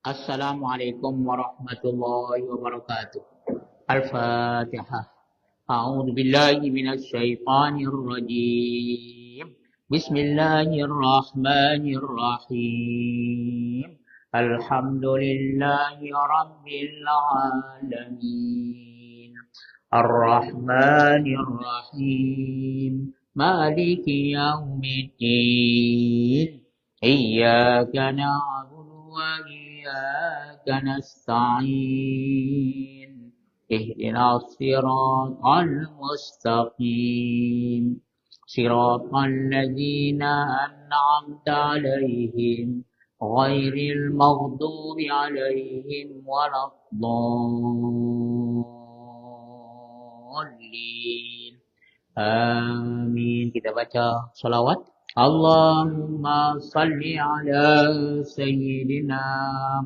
Assalamualaikum warahmatullahi wabarakatuh. Al-Fatihah. A'udzu billahi minasy syaithanir rajim. Bismillahirrahmanirrahim. Alhamdulillahi rabbil alamin. Ar-Rahmanir Rahim. Maliki yaumiddin. Iyyaka na'budu wa iyyaka nasta'in. اهدنا الصراط المستقيم صراط الذين أنعمت عليهم غير المغضوب عليهم ولا الضالين آمين. Kita baca salawat. Allahumma salli ala Sayyidina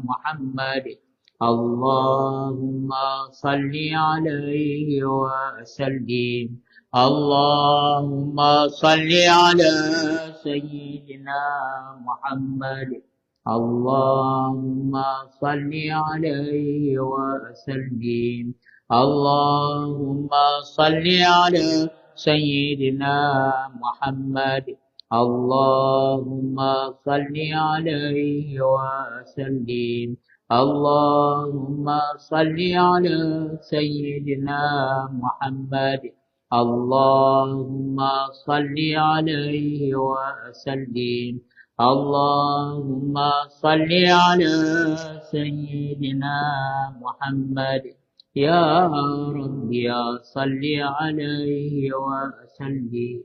Muhammad. Allahumma salli alaihi wa sallim. Allahumma salli ala Sayyidina Muhammad. Allahumma salli alaihi wa sallim. Allahumma salli ala Sayyidina Muhammad. Allahumma salli alaihi wa sallim. Allahumma salli ala Sayyidina Muhammad. Allahumma salli alaihi wa sallim. Allahumma salli ala Sayyidina Muhammad. Ya Rabbi ya salli alaihi wa sallim.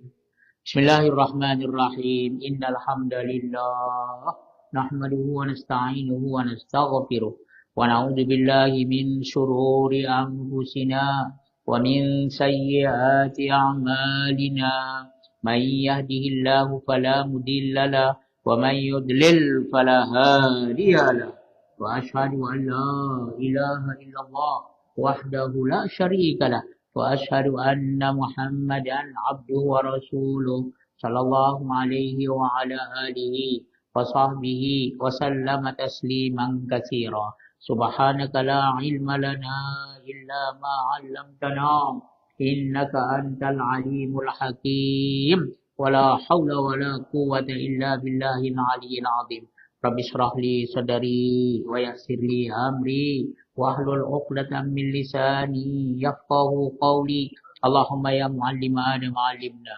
Bismillahirrahmanirrahim. Innal hamdalillah nahmaduhu wa nasta'inuhu wa nastaghfiruh wa na'udzu billahi min shururi anfusina wa min sayyiati a'malina. May yahdihillahu fala mudilla lahu wa may yudlil fala hadiya lahu. Wa asyhadu an la ilaha illallah wahdahu la syarika lahu wa asyhadu anna Muhammadan abduhu wa rasuluh sallallahu alaihi wa ala alihi wa sahbihi wa sallama tasliman katsira. Subhanaka la ilma lana illa ma 'allamtana innaka antal alimul hakim. Wa la haula wa la quwwata illa billahil aliyyil azim. Rabbi shrah li sadri wa yassir li amri wahlul 'uqdatam min lisani yafqahu qawli. Allahumma ya muallima Adam 'allimna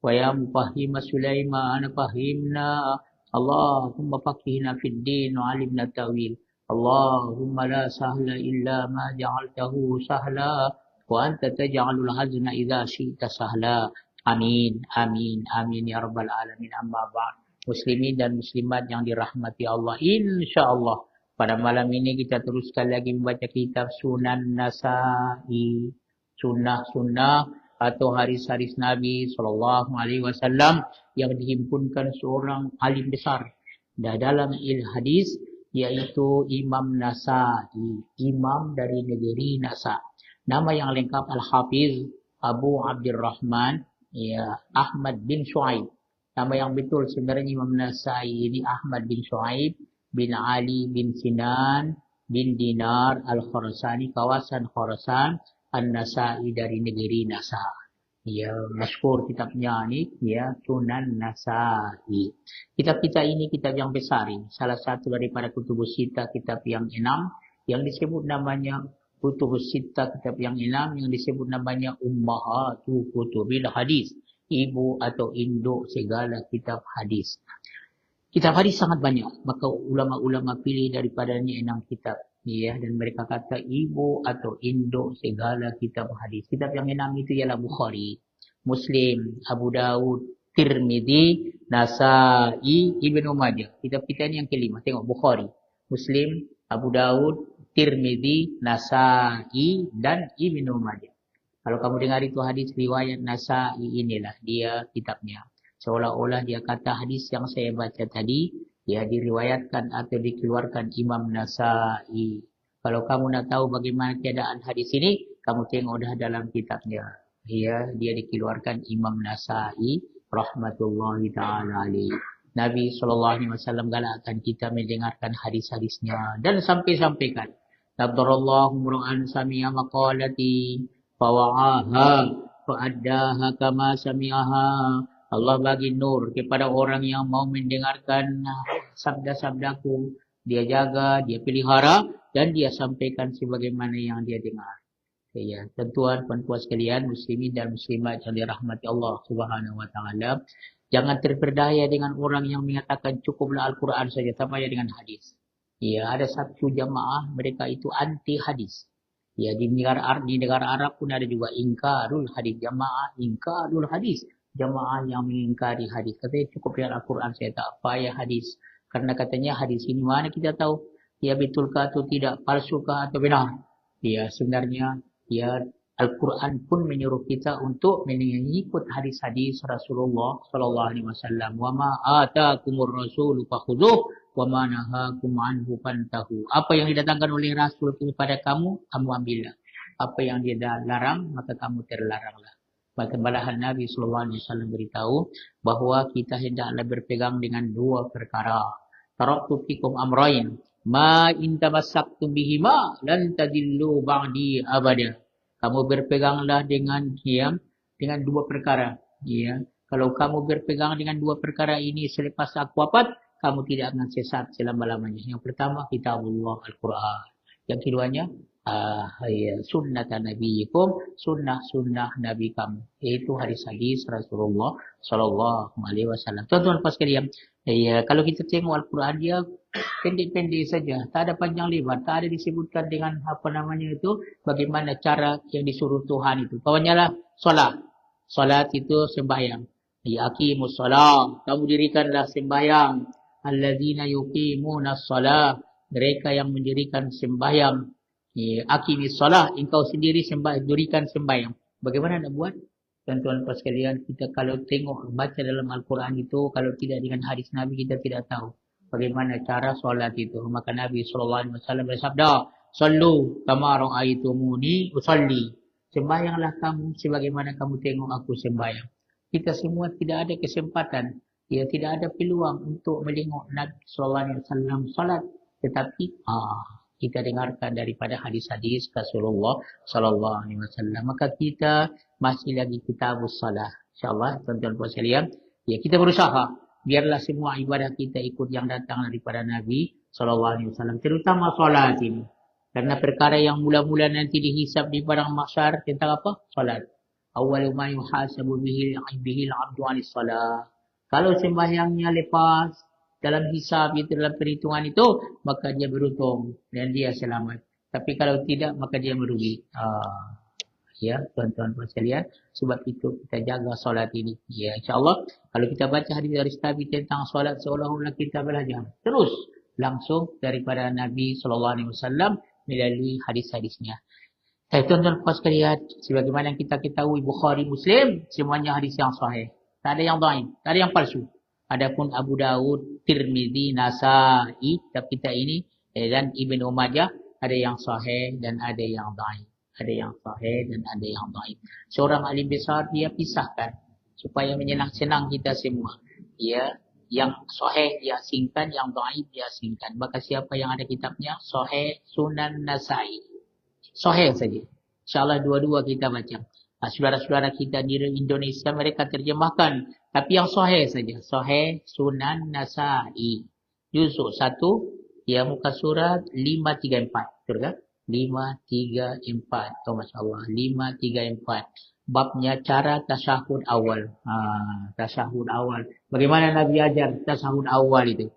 wa ya mufahhima Sulaiman fahhimna. Allahumma faqihna fid din wa 'allimna ta'wil. Allahumma la sahla illa ma ja'altahu sahla wa anta taj'alul hazna idza syi'ta sahla. Amin amin amin ya rabbal alamin. Amma ba'd. Muslimin dan muslimat yang dirahmati Allah, insyaallah pada malam ini kita teruskan lagi membaca kitab Sunan Nasa'i, sunnah-sunnah atau hadis-hadis Nabi sallallahu alaihi wasallam yang dihimpunkan seorang alim besar dalam hadis, yaitu Imam Nasa'i, imam dari negeri Nasa. Nama yang lengkap Al-Hafiz Abu Abdurrahman Ahmad bin Shu'aib. Nama yang betul sebenarnya Imam Nasa'i ini Ahmad bin Shu'aib bin Ali bin Sinan bin Dinar Al-Khurasani, kawasan Khurasan, An-Nasa'i dari negeri Nasa. Ya, masyhur kitabnya ini, ya, Sunan Nasa'i. Kitab kita ini kitab yang besar ini, salah satu daripada Kutubus Sittah, kitab yang 6 yang disebut namanya Kutubus Sittah, kitab yang 6 yang disebut namanya Ummahatu Kutubil Hadis, ibu atau induk segala kitab hadis. Kitab hadis sangat banyak, maka ulama-ulama pilih daripadanya 6 kitab, ya, dan mereka kata ibu atau induk segala kitab hadis. Kitab yang 6 itu ialah Bukhari, Muslim, Abu Daud, Tirmidzi, Nasa'i, Ibnu Majah. Kitab kita ini yang kelima. Tengok, Bukhari, Muslim, Abu Daud, Tirmidzi, Nasa'i, dan Ibnu Majah. Kalau kamu dengar itu hadis riwayat Nasa'i, inilah dia kitabnya. Seolah-olah dia kata hadis yang saya baca tadi, ya, diriwayatkan atau dikeluarkan Imam Nasa'i. Kalau kamu nak tahu bagaimana keadaan hadis ini, kamu tengok dah dalam kitabnya. Ya, dia dikeluarkan Imam Nasa'i rahmatullahi ta'ala alaih. Nabi SAW galakkan kita mendengarkan hadis-hadisnya dan sampaikan. Nadarallahu mur'an sami'a maqalati fawa'aha fa'addaha kama sami'aha. Allah bagi nur kepada orang yang mau mendengarkan sabda-sabdaku. Dia jaga, dia pelihara dan dia sampaikan sebagaimana yang dia dengar. Ya, tuan-tuan sekalian, muslimin dan muslimat yang dirahmati Allah Subhanahu wa taala. Jangan terperdaya dengan orang yang mengatakan cukuplah Al-Quran saja, tak payah dengan hadis. Ya, ada satu jamaah mereka itu anti hadis. Ya, di negara Arab pun ada juga ingkarul hadis, jamaah ingkarul hadis. Jamaah yang mengingkari hadis. Katanya cukup dengan Al-Quran saja, tak payah hadis. Karena katanya hadis ini mana kita tahu, ya betulkah atau tidak, palsukah atau benar. Ya, sebenarnya ya Al-Quran pun menyuruh kita untuk mengikut hadis-hadis Rasulullah sallallahu alaihi wasallam. Wa ma ataakumur rasul fakhudhuh wa ma nahakum anhu fantahu. Apa yang didatangkan oleh Rasul kepada kamu, kamu ambillah. Apa yang dia larang, maka kamu terlaranglah. Maka malahan Nabi sallallahu alaihi wasallam beritahu bahawa kita hendaklah berpegang dengan dua perkara. Taraktu fikum amrayn ma in tamassaktum bihima lan tadillu ba'di abada. Kamu berpeganglah dengan dua perkara. Ya. Kalau kamu berpegang dengan dua perkara ini selepas aku wafat, kamu tidak akan sesat selama-lamanya. Yang pertama, kitabullah Al-Quran. Yang keduanya, sunnatan nabiyikum, sunnah Nabi kamu. Yaitu hadis-hadis Rasulullah sallallahu alaihi wasallam. Tuan-tuan pas sekalian, kalau kita tengok Al-Quran dia pendek-pendek saja, tak ada panjang lebar, tak ada disebutkan dengan bagaimana cara yang disuruh Tuhan itu. Pokoknya lah solat. Solat itu sembahyang. Ya aqimus solat, kamu dirikanlah sembahyang. Alladzina yuqimuna solat, mereka yang mendirikan sembahyang. Ya aqimis solat, engkau sendiri dirikan sembahyang. Bagaimana nak buat? Tuan-tuan pas sekalian, kita kalau tengok baca dalam Al-Quran itu, kalau tidak dengan hadis Nabi kita tidak tahu bagaimana cara solat itu. Maka Nabi SAW bersabda, "Sallu kama ra'aitumuni usalli." Sembahyanglah kamu sebagaimana kamu tengok aku sembahyang. Kita semua tidak ada kesempatan, tidak ada peluang untuk melengok Nabi SAW solat, tetapi kita dengarkan daripada hadis-hadis Rasulullah SAW. Maka kita masih lagi kitabus salah. InsyaAllah, tuan-tuan puan sekalian, kita berusaha biarlah semua ibadah kita ikut yang datang daripada Nabi SAW, terutama solat ini. Karena perkara yang mula-mula nanti dihisab di padang mahsyar tentang apa? Solat. Awwalu ma yuhasabu bihi al-'abdu 'anis salat. Kalau sembahyangnya lepas dalam hisab itu, dalam perhitungan itu, maka dia beruntung dan dia selamat. Tapi kalau tidak, maka dia merugi. Ya, tuan-tuan puan sekalian, sebab itu kita jaga solat ini. Ya, insyaAllah, kalau kita baca hadis dari Nabi tentang solat, seolah-olah kita belajar terus langsung daripada Nabi SAW melalui hadis-hadisnya. Tuan-tuan puan sekalian, sebagaimana yang kita ketahui Bukhari Muslim, semuanya hadis yang sahih. Tak ada yang dhaif, tak ada yang palsu. Adapun Abu Daud, Tirmizi, Nasa'i, kitab kita ini, dan Ibnu Majah, ada yang sahih dan ada yang dhaif. Ada yang sahih dan ada yang dhaif. Seorang alim besar dia pisahkan supaya menyenang-senang kita semua. Yang sahih dia asingkan, yang dhaif dia asingkan. Maka siapa yang ada kitabnya Sahih Sunan Nasa'i, sahih saja. InsyaAllah dua-dua kita baca. Saudara-saudara kita di Indonesia mereka terjemahkan, tapi yang sahih saja. Sahih Sunan Nasa'i. Juzuk 1, muka surat 534. Betul kan? 534. Oh, Masya Allah. 534. Babnya cara tasyahud awal. Tasyahud awal. Bagaimana Nabi ajar tasyahud awal itu?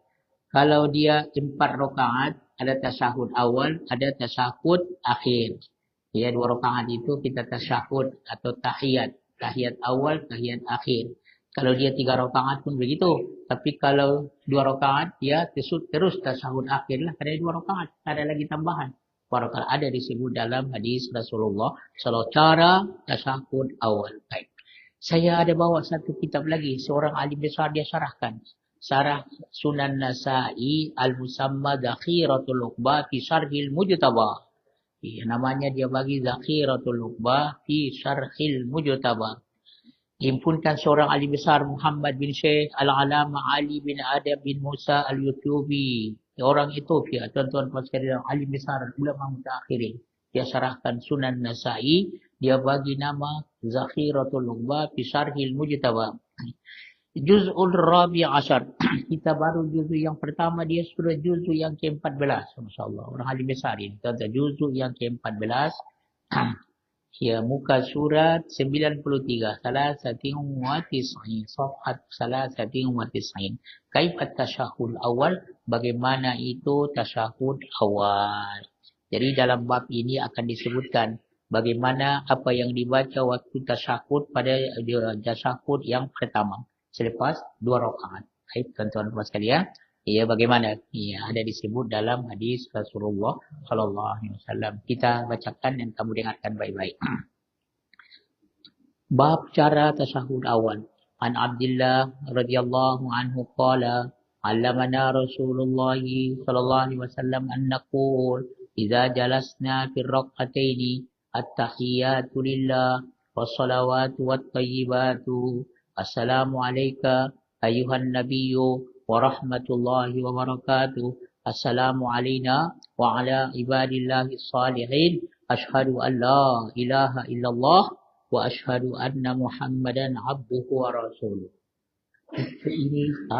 Kalau dia 4 rakaat, ada tasyahud awal, ada tasyahud akhir. 2 rakaat itu kita tasyahud atau tahiyat. Tahiyat awal, tahiyat akhir. Kalau dia 3 rakaat pun begitu. Tapi kalau 2 rakaat, dia terus tasyahud akhir lah. Ada 2 rakaat, ada lagi tambahan. Barangkali ada disebut dalam hadis Rasulullah SAW cara tasyahud awal. Baik. Saya ada bawa satu kitab lagi. Seorang alim besar dia syarahkan. Syarah Sunan Nasa'i Al-Musamma Zakhiratul Uqba fi Syarhil Mujtaba. Namanya dia bagi Zakhiratul Uqba fi Syarhil Mujtaba. Himpunkan seorang ahli besar Muhammad bin Syekh Al-Alama Ali bin Adam bin Musa Al-Yutubi. Orang Ethiopia, tuan-tuan puan sekalian, ahli besar ulama mutaakhirin. Dia syarahkan Sunan Nasa'i, dia bagi nama Zakhiratul Lughah fi Syarhil Mujtaba. Juz'ul Rabi' Ashar. Kita baru juz'u yang pertama, dia sudah juz'u yang ke-14. Masya-Allah, orang ahli besar ini. Tuan-tuan, juz'u yang ke-14. Ya, muka surat 93. Salasatin wa tis'in. Safhat salasatin wa tis'in. Kaifat tasyahud awal. Bagaimana itu tasyahud awal. Jadi dalam bab ini akan disebutkan bagaimana apa yang dibaca waktu tasyahud pada tasyahud yang pertama. Selepas 2 rakaat. Baik, tuan-tuan dan sekalian. Ya, bagaimana? Ya, ada disebut dalam hadis Rasulullah sallallahu alaihi wasallam. Kita bacakan dan kamu dengarkan baik-baik. Bab cara tasyahud awal. An Abdullah radhiyallahu anhu qala, 'allamana Rasulullah sallallahu alaihi wasallam an naqul idza jalasna fi rak'ataini at-tahiyyatu lillah was-salawatu wat-thayyibatu. Assalamu alayka ayuhan nabiyyu wa rahmatullahi wa barakatuh. Assalamu alayna wa ala ibadillahi salihin. Ashhadu an la ilaha illallah wa ashhadu anna Muhammadan abduhu wa rasuluh. Ini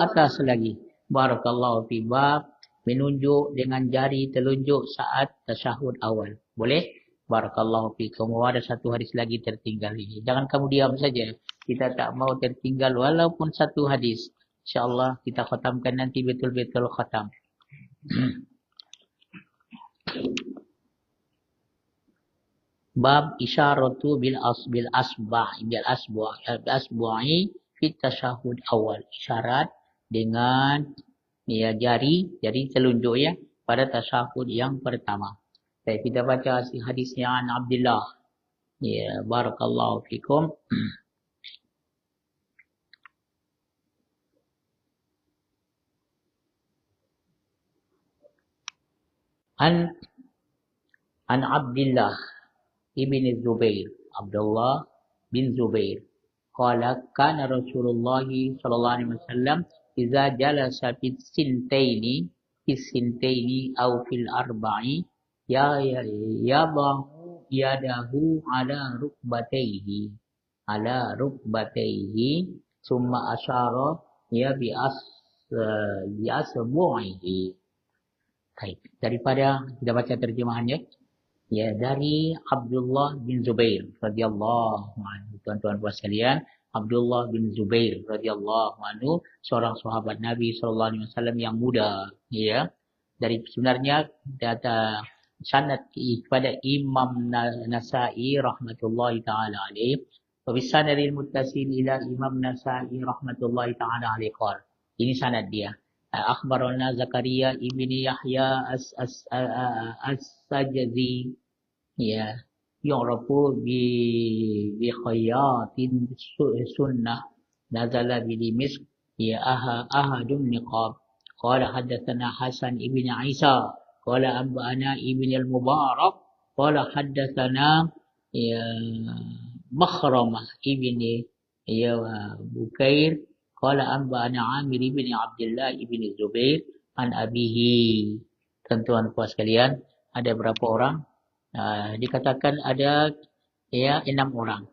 atas lagi. Barakallahu fi bab menunjuk dengan jari telunjuk saat tasyahud awal. Boleh? Barakallahu fikum. Ada satu hadis lagi tertinggal ini. Jangan kamu diam saja. Kita tak mau tertinggal walaupun satu hadis. InsyaAllah kita khatamkan nanti betul-betul khatam. Bab isyaratu bil asbu'i fi tasyahud awal. Isyarat dengan ya jari telunjuk ya pada tasyahud yang pertama. Baik, kita baca hadisnya an Abdullah. Ya, barakallahu fikum. An Abdullah ibn Zubair, Abdullah bin Zubair. Qala kana Rasulullah sallallahu alaihi wasallam idza jalasa fi sintaini aw fil arba'i yabahu yadahu ala rukbatayhi summa asyara ya bi asbu'ihi. Baik, daripada kita baca terjemahannya. Ya, dari Abdullah bin Zubair radhiyallahu anhu. Tuan-tuan puan sekalian, Abdullah bin Zubair radhiyallahu anhu seorang sahabat Nabi sallallahu alaihi wasallam yang muda, ya. Dari sebenarnya data sanad kepada Imam Nasa'i rahmatullahi taala alaihi. Wa bisanadil muttasil ila Imam Nasa'i rahmatullahi taala alaihi qala. Ini sanad dia. Akhbarana Zakaria ibni Yahya as-Sajzi ya yu'rafu bi khayatin sunnah nazala bi Dimishq ya ahadun niqab. Qala haddatsana Hasan ibni Isa qala anba'ana ibni al-Mubarak qala haddatsana ya Makhramah ibni ya Bukair qala anba'ana Amir ibn Abdullah ibn Zubair an abihi. Tuan-tuan puan sekalian, ada berapa orang? Dikatakan ada ya 6 orang.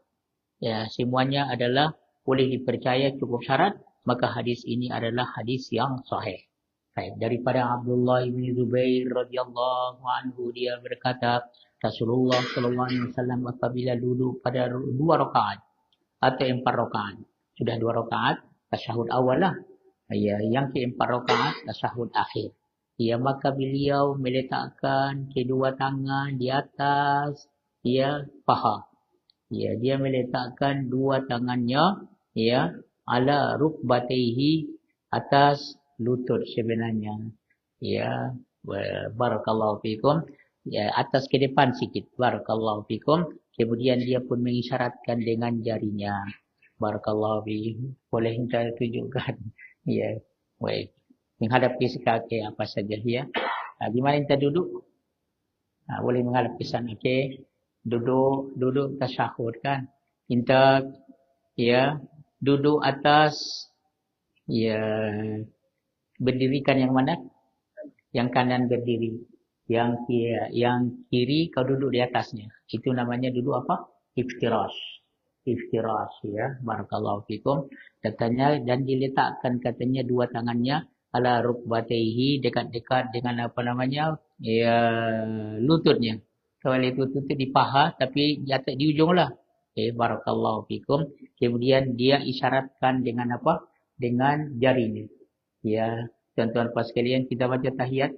Ya, semuanya adalah boleh dipercaya cukup syarat, maka hadis ini adalah hadis yang sahih. Baik, daripada Abdullah ibn Zubair radhiyallahu anhu dia berkata, Rasulullah sallallahu alaihi wasallam apabila duduk pada 2 rakaat atau 4 rakaat, sudah 2 rakaat tasyahud awal lah. Ya, yang ke-4 rakaat tasyahud akhir. Ya, maka beliau meletakkan kedua tangan di atas ya paha. Ya, dia meletakkan dua tangannya ya ala rukbatayhi atas lutut sebenarnya. Ya, barakallahu fikum. Ya, atas ke depan sikit. Barakallahu fikum. Kemudian dia pun mengisyaratkan dengan jarinya. Barakallahu fiikum. Boleh kita tunjukkan. Ya, baik. Menghadap ke kaki apa saja ya. Di mana kita duduk? Boleh menghadap ke sana. Okey. Duduk tasyahud kan. Intak, ya, duduk atas, ya, berdirikan yang mana? Yang kanan berdiri. Yang kiri kau duduk di atasnya. Itu namanya duduk apa? Iftirash. Iftirash, ya. Barakallahu fikum. Katanya, dan diletakkan katanya dua tangannya ala rukbatayhi, dekat-dekat dengan apa namanya? Ya, lututnya. Kalau itu lutut di paha, tapi jatuh di ujung lah. Barakallahu fikum. Kemudian dia isyaratkan dengan apa? Dengan jarinya. Ya, tuan-tuan pas sekalian, kita baca tahiyat.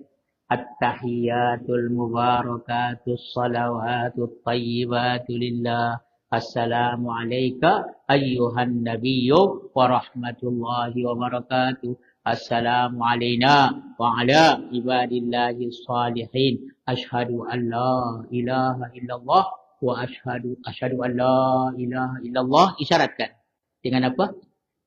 At-tahiyatul mubarakatus salawatut tayyibatu lillah. Assalamu alayka ayyuhan nabiyyu wa rahmatullahi wa barakatuh. Assalamu alayna wa ala ibadillahi salihin. Ashhadu an la ilaha illallah wa ashhadu an la ilaha illallah. Isyaratkan. Dengan apa?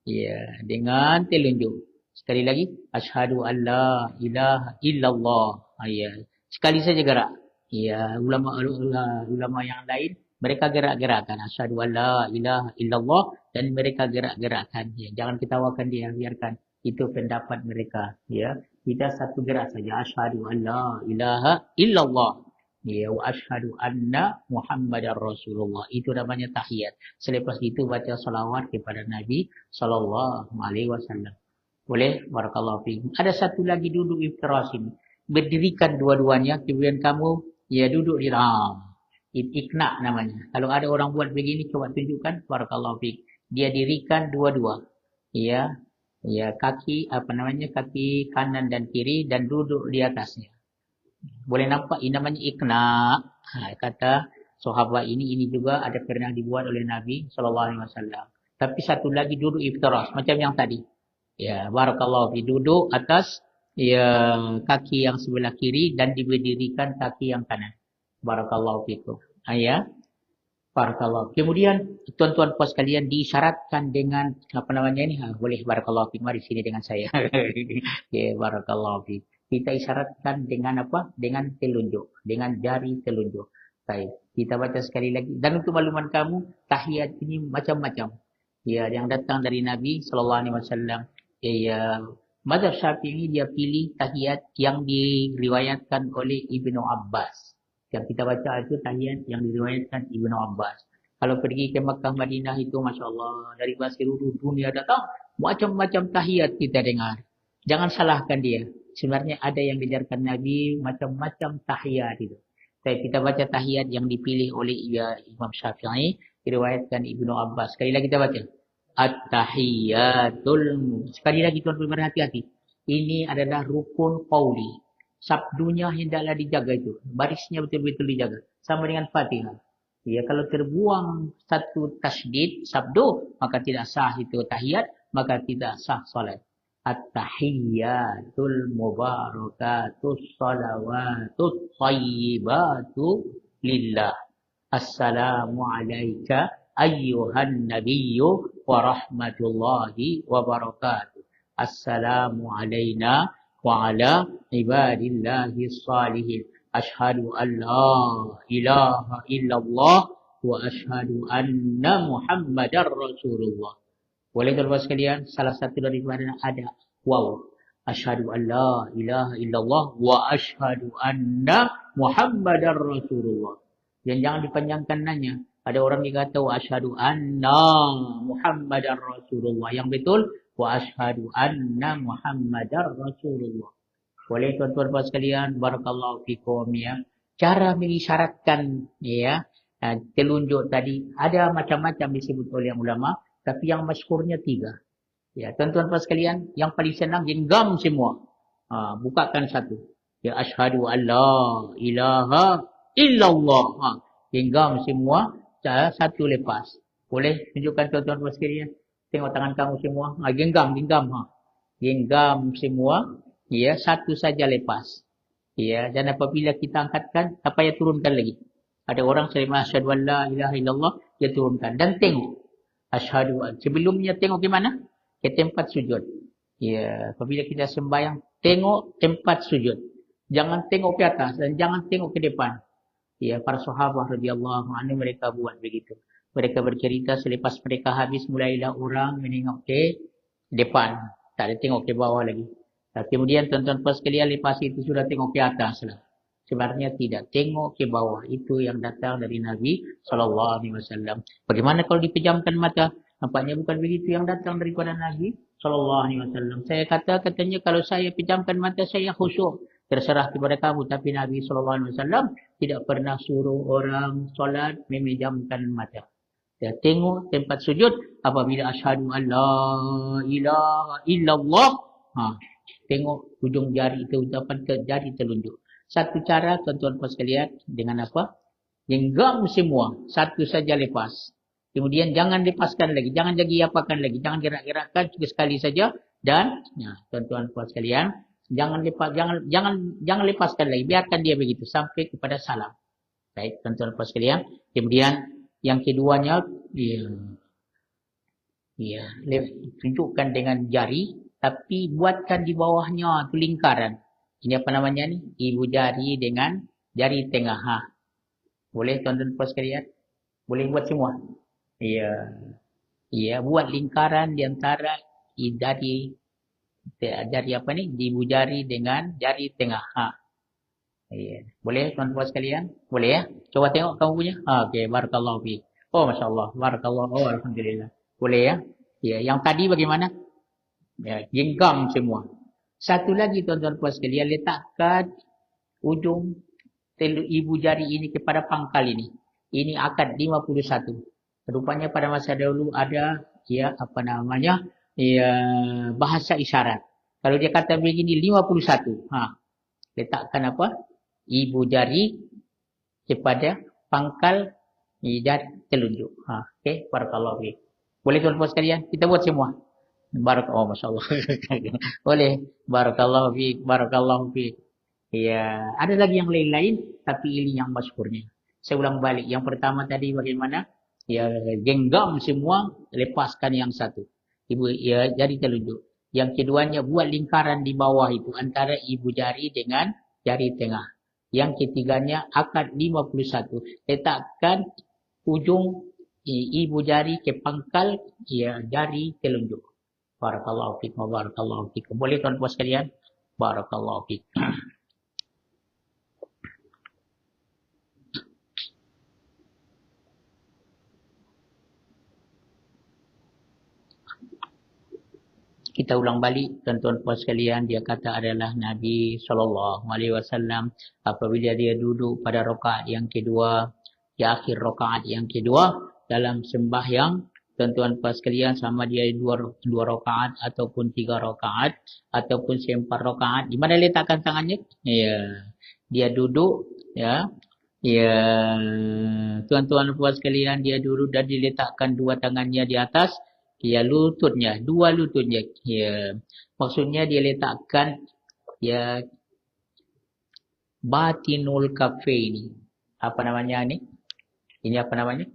Ya, dengan telunjuk. Sekali lagi, asyhadu an la ilaha illallah. Ya, sekali saja gerak. Ya, ulama yang lain mereka gerak-gerakkan asyhadu an la ilaha illallah dan mereka gerak-gerakkan. Ya, jangan ketawakan dia, biarkan itu pendapat mereka. Ya, kita satu gerak saja asyhadu an la ilaha illallah. Ya, wa asyhadu anna Muhammadar Rasulullah. Itu namanya tahiyat. Selepas itu baca salawat kepada Nabi sallallahu alaihi wasallam. Boleh? Barakallahu fiikum. Ada satu lagi duduk iftirash ini. Berdirikan dua-duanya, kemudian kamu ya duduk di dalam. Ikna namanya. Kalau ada orang buat begini, coba tunjukkan. Barakallahu fiikum. Dia dirikan dua-dua. Ya, ya kaki apa namanya? Kaki kanan dan kiri dan duduk di atasnya. Boleh nampak ini namanya ikna. Kata sahabat ini juga ada pernah dibuat oleh Nabi sallallahu alaihi wasallam. Tapi satu lagi duduk iftirash macam yang tadi. Ya, barakallahu fi, duduk atas ya kaki yang sebelah kiri dan diberdirikan kaki yang kanan. Barakallahu fikum. Ya. Barakallahu. Kemudian tuan-tuan puas kalian diisyaratkan dengan apa namanya ini? Boleh barakallahu fikum, mari sini dengan saya. Ya, barakallahu fi. Kita isyaratkan dengan apa? Dengan telunjuk, dengan jari telunjuk. Baik, kita baca sekali lagi. Dan untuk makluman kamu, tahiyat ini macam-macam. Ya, yang datang dari Nabi sallallahu alaihi wasallam. Ya, mazhab Syafi'i dia pilih tahiyat yang diriwayatkan oleh Ibnu Abbas. Yang kita baca itu tahiyat yang diriwayatkan Ibnu Abbas. Kalau pergi ke Makkah Madinah itu Masya Allah, dari seluruh dunia datang, macam-macam tahiyat kita dengar. Jangan salahkan dia. Sebenarnya ada yang diajarkan Nabi macam-macam tahiyat itu. Tapi kita baca tahiyat yang dipilih oleh Imam Syafi'i, diriwayatkan Ibnu Abbas. Sekali lagi kita baca. At-tahiyyatul. Sekali lagi tuan-tuan berhati-hati. Ini adalah rukun qauli. Sabdunya hendaklah dijaga itu. Barisnya betul-betul dijaga. Sama dengan Fatihah. Ya, kalau terbuang satu tasydid, sabdu, maka tidak sah itu tahiyat, maka tidak sah salat. At-tahiyyatul mubarakatus salawatut tayyibatu lillah. Assalamu alayka ayyuhan nabiyyu wa rahmatullahi wa barakatuh. Assalamu alayna wa ala ibadillahi salihin. Ashhadu an la ilaha illallah wa ashhadu anna Muhammadar Rasulullah. Boleh tuan-tuan sekalian, salah satu daripada ada wow. Ashhadu an la ilaha illallah wa ashhadu anna Muhammadar Rasulullah. Yang jangan dipanjangkan nanya. Ada orang yang kata wa asyhadu anna Muhammadar Rasulullah. Yang betul wa asyhadu anna Muhammadar Rasulullah. Boleh tuan-tuan puan sekalian, barakallahu fikum ya. Cara mengisyaratkan ya telunjuk tadi ada macam-macam disebut oleh ulama, tapi yang masyhurnya 3. Ya, tuan-tuan puan sekalian, yang paling senang genggam semua. Bukakan satu. Ya asyhadu an la ilaha illallah. Genggam semua. Satu lepas. Boleh tunjukkan tuan-tuan puan sekalian. Tengok tangan kamu semua. Genggam. Genggam semua. Ya, satu saja lepas. Ya, dan apabila kita angkatkan, tak payah turunkan lagi. Ada orang selama asyhadu an la ilaha illallah, dia turunkan. Dan tengok. Asyhadu an. Sebelumnya tengok ke mana? Ke tempat sujud. Ya, apabila kita sembahyang, tengok tempat sujud. Jangan tengok ke atas dan jangan tengok ke depan. Ya, para sahabat radhiyallahu anhu mereka buat begitu. Mereka bercerita selepas mereka habis, mulailah orang menengok ke depan. Tak ada tengok ke bawah lagi. Kemudian tuan-tuan puan sekalian, lepas itu sudah tengok ke atas lah. Sebenarnya tidak, tengok ke bawah. Itu yang datang dari Nabi SAW. Bagaimana kalau dipejamkan mata? Nampaknya bukan begitu yang datang daripada Nabi SAW. Saya katanya kalau saya pejamkan mata, saya khusyuk. Terserah kepada kamu. Tapi Nabi SAW tidak pernah suruh orang solat memejamkan mata. Dia tengok tempat sujud apabila asyhadu an la ilaha illallah. Tengok hujung jari itu, ucapan ke jari telunjuk. Satu cara tuan-tuan puan sekalian dengan apa? Genggam semua, satu saja lepas. Kemudian jangan lepaskan lagi, jangan lagi apakan lagi, jangan gerak-gerakkan, cukup sekali saja. Dan tuan-tuan puan sekalian, jangan lepaskan lagi, biarkan dia begitu sampai kepada salam. Baik, tuan-tuan puan sekalian. Kemudian yang keduanya, tunjukkan dengan jari, tapi buatkan di bawahnya tu lingkaran. Ini apa namanya ni? Ibu jari dengan jari tengah. Boleh tuan-tuan puan sekalian? Boleh buat semua? Ya, buat lingkaran di antara jari apa ni? Ibu jari dengan jari tengah. Boleh tuan-tuan puan sekalian? Boleh ya? Coba tengok kamu punya. Okey, barakallahu fiik. Oh, masya-Allah, barakallah. Oh, alhamdulillah. Boleh ya? Ya, yang tadi bagaimana? Ya, genggam semua. Satu lagi tuan-tuan puan sekalian, letakkan ujung ibu jari ini kepada pangkal ini. Ini akad 51. Rupanya pada masa dahulu ada bahasa isyarat. Kalau dia kata begini 51. Letakkan apa? Ibu jari kepada pangkal jari telunjuk. Okey, barakallahu fiik. Boleh tuan-tuan puan sekalian? Kita buat semua. Barakallahu, masya-Allah. Boleh. Barakallahu fiik, barakallahu fiik. Ya, ada lagi yang lain-lain tapi ini yang masyhurnya. Saya ulang balik. Yang pertama tadi bagaimana? Ya, genggam semua, lepaskan yang satu. Jari telunjuk. Yang keduanya buat lingkaran di bawah itu antara ibu jari dengan jari tengah. Yang ketiganya akad 51. Letakkan ujung ibu jari ke pangkal jari telunjuk. Barakallahu fiikum, barakallahu fiikum. Boleh tuan puan sekalian? Barakallahu fiikum. Kita ulang balik tuan-tuan puan sekalian, dia kata adalah Nabi SAW apabila dia duduk pada rakaat yang kedua, di akhir rakaat yang kedua dalam sembahyang, tuan-tuan puan sekalian, sama dia dua rakaat ataupun 3 rakaat ataupun 4 rakaat, di mana letakkan tangannya? Ya, dia duduk tuan-tuan puan sekalian, dia duduk dan diletakkan dua tangannya di atas lututnya, dua lututnya. Maksudnya dia letakkan batinul kafaini. Apa namanya ni? Ini apa namanya?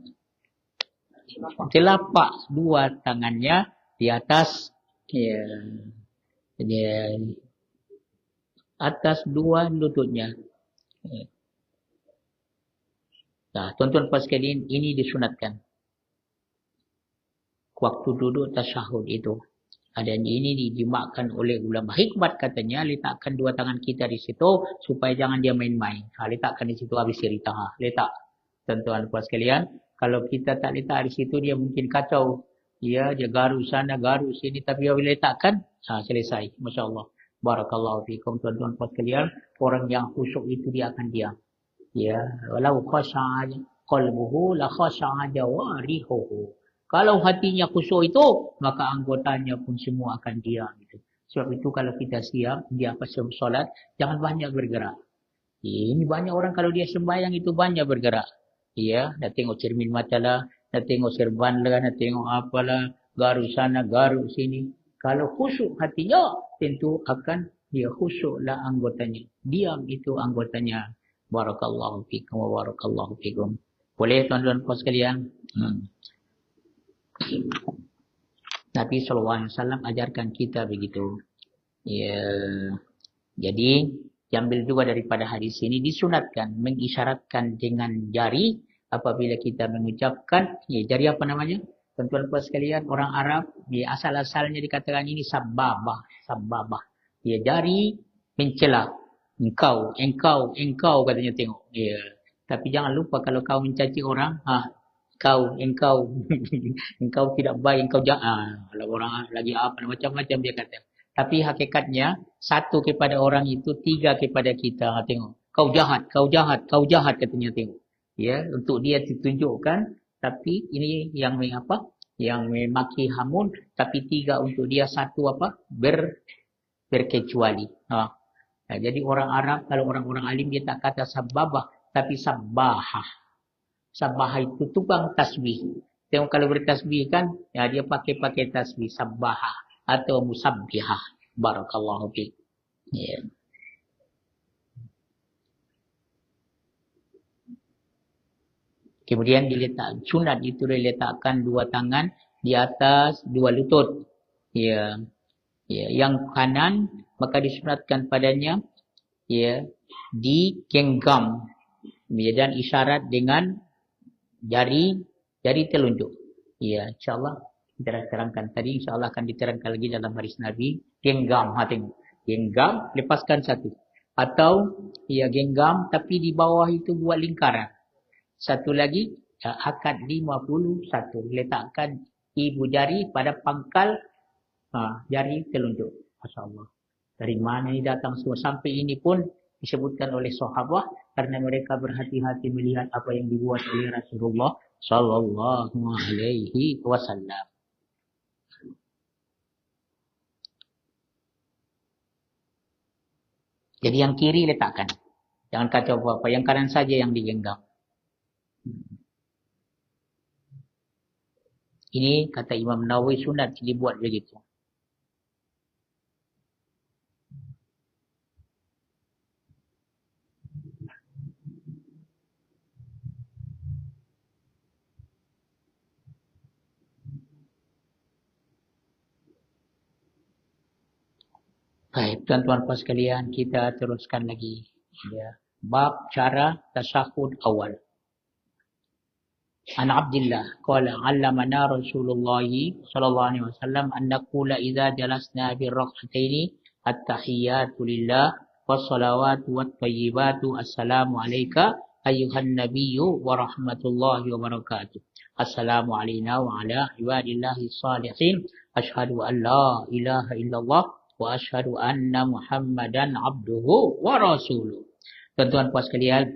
Telapak dua tangannya di atas atas dua lututnya. Nah, tuan-tuan puan sekalian, ini disunatkan. Waktu duduk tasyahud itu. Dan ini dijimakkan oleh ulama. Hikmat katanya, letakkan dua tangan kita di situ supaya jangan dia main-main. Letakkan di situ habis cerita. Letak. Tuan-tuan puan sekalian, kalau kita tak letak di situ, dia mungkin kacau. Dia garu sana, garu sini. Tapi bila letakkan, selesai. Masya Allah. Barakallahu fiikum, tuan-tuan puan sekalian. Orang yang khusyuk itu dia akan diam. Walau khasha'a qalbuhu la khasha'a jawarihuhu. Kalau hatinya khusyuk itu, maka anggotanya pun semua akan diam. Sebab itu kalau kita siap, dia pas solat, jangan banyak bergerak. Ini banyak orang kalau dia sembahyang itu banyak bergerak. Dah tengok cermin mata lah, dah tengok serban lah, dah tengok apalah, garu sana, garu sini. Kalau khusyuk hatinya, tentu akan dia khusyuklah anggotanya. Diam itu anggotanya. Barakallahu fiikum wa barakallahu fiikum. Boleh tuan-tuan puan sekalian? Nabi SAW ajarkan kita begitu. Jadi diambil juga daripada hadis ini, disunatkan mengisyaratkan dengan jari apabila kita mengucapkan, jadi apa namanya? Tuan-tuan puan sekalian, orang Arab, asal-asalnya dikatakan ini sababah. Sababah. Jari mencela. Engkau katanya tengok. Tapi jangan lupa kalau kau mencaci orang, engkau, engkau tidak baik, engkau jangan. Kalau orang lagi apa, macam-macam dia kata. Tapi hakikatnya, satu kepada orang itu, tiga kepada kita. Tengok. Kau jahat katanya tengok. Untuk dia ditunjukkan, tapi ini yang apa? Yang memaki hamun, tapi tiga untuk dia, satu apa? Berkecuali. Jadi orang Arab, kalau orang-orang alim dia tak kata sababah, tapi sabbahah. Sabbahah itu tukang tasbih. Tengok kalau bertasbih kan, dia pakai tasbih sabbahah atau musabbihah. Barakallahu fiik. Kemudian sunat itu diletakkan dua tangan di atas dua lutut. Yang kanan maka disunatkan padanya digenggam dan isyarat dengan jari telunjuk. Insyaallah kita terangkan tadi, insyaallah akan diterangkan lagi dalam hadis Nabi. Genggam, tengok. Genggam, lepaskan satu. Atau genggam tapi di bawah itu buat lingkaran. Satu lagi, akad 51. Letakkan ibu jari pada pangkal jari telunjuk. Masya Allah. Dari mana ini datang semua? Sampai ini pun disebutkan oleh sahabat karena mereka berhati-hati melihat apa yang dibuat oleh Rasulullah Sallallahu Alaihi Wasallam. Jadi yang kiri letakkan. Jangan kacau apa-apa. Yang kanan saja yang digenggam. Ini kata Imam Nawawi sunat dibuat begitu. Baik, tuan-tuan puan sekalian, kita teruskan lagi. Bab cara tasyahud awal. An Abdullah qala 'allamana Rasulullah sallallahu alaihi wasallam an naqula idza jalasna bi rak'ataini at-tahiyyatu lillah was-salawatu wat-thayyibatu assalamu alayka ayyuhan nabiyyu wa rahmatullahi wa barakatuh. Assalamu alayna wa ala ibadillahi shalihin. Asyhadu an la ilaha illallah wa asyhadu anna Muhammadan abduhu wa rasuluh. Tuan-tuan puan sekalian,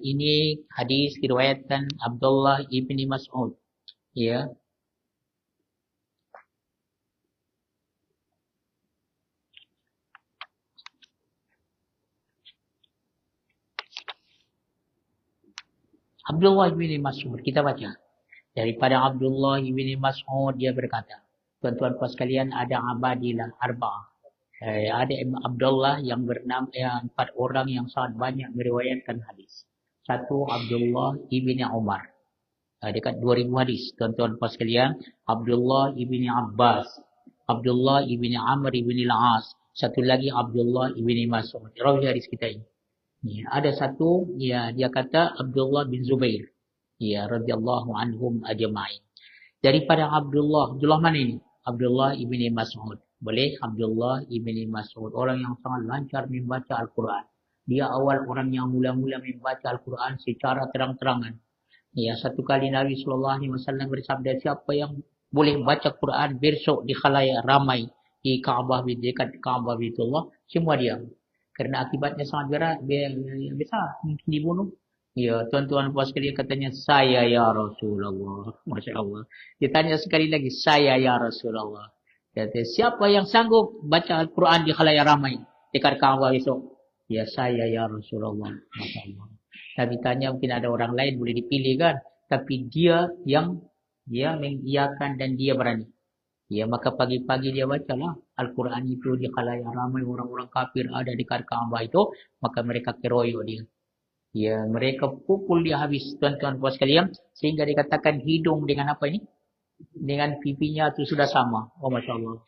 ini hadis diriwayatkan Abdullah ibni Mas'ud. Abdullah ibni Mas'ud, kita baca. Daripada Abdullah ibni Mas'ud, dia berkata, tuan-tuan puan sekalian, ada abadilah arba'ah. Ada Abdullah yang bernama 4 orang yang sangat banyak meriwayatkan hadis. Satu Abdullah ibni Umar. Dekat 2000 hadis. Tuan-tuan puan sekalian, Abdullah ibni Abbas, Abdullah ibni Amr ibni Al-As, satu lagi Abdullah ibni Mas'ud. Rawi hadis kita ini. Ada satu, dia kata Abdullah bin Zubair. Radhiyallahu anhum ajma'in. Daripada Abdullah mana ini? Abdullah ibni Mas'ud. Boleh Abdullah ibni Mas'ud. Orang yang sangat lancar membaca Al-Quran. Dia awal orang yang mula-mula membaca Al-Quran secara terang-terangan. Satu kali Nabi SAW bersabda, siapa yang boleh baca Quran besok di khalayak ramai di Kaabah, dekat Kaabah Baitullah, semua dia. Kerana akibatnya sangat berat, besar, mungkin dibunuh. Tuan-tuan puan sekalian katanya, saya ya Rasulullah. Masya Allah. Dia tanya sekali lagi, saya ya Rasulullah. Kata, siapa yang sanggup baca Al-Quran di khalayak ramai dekat Kaabah besok? Saya ya Rasulullah. Masya Allah. Nabi tanya, mungkin ada orang lain boleh dipilih kan? Tapi dia mengiyakan dan dia berani. Maka pagi-pagi dia bacalah Al-Quran itu di khalayak ramai, orang-orang kafir ada dekat Kaabah itu, maka mereka keroyok dia. Mereka pukul dia habis, tuan-tuan puan sekalian, sehingga dikatakan hidung dengan apa ini? Dengan pipinya itu sudah sama. Oh Masya Allah.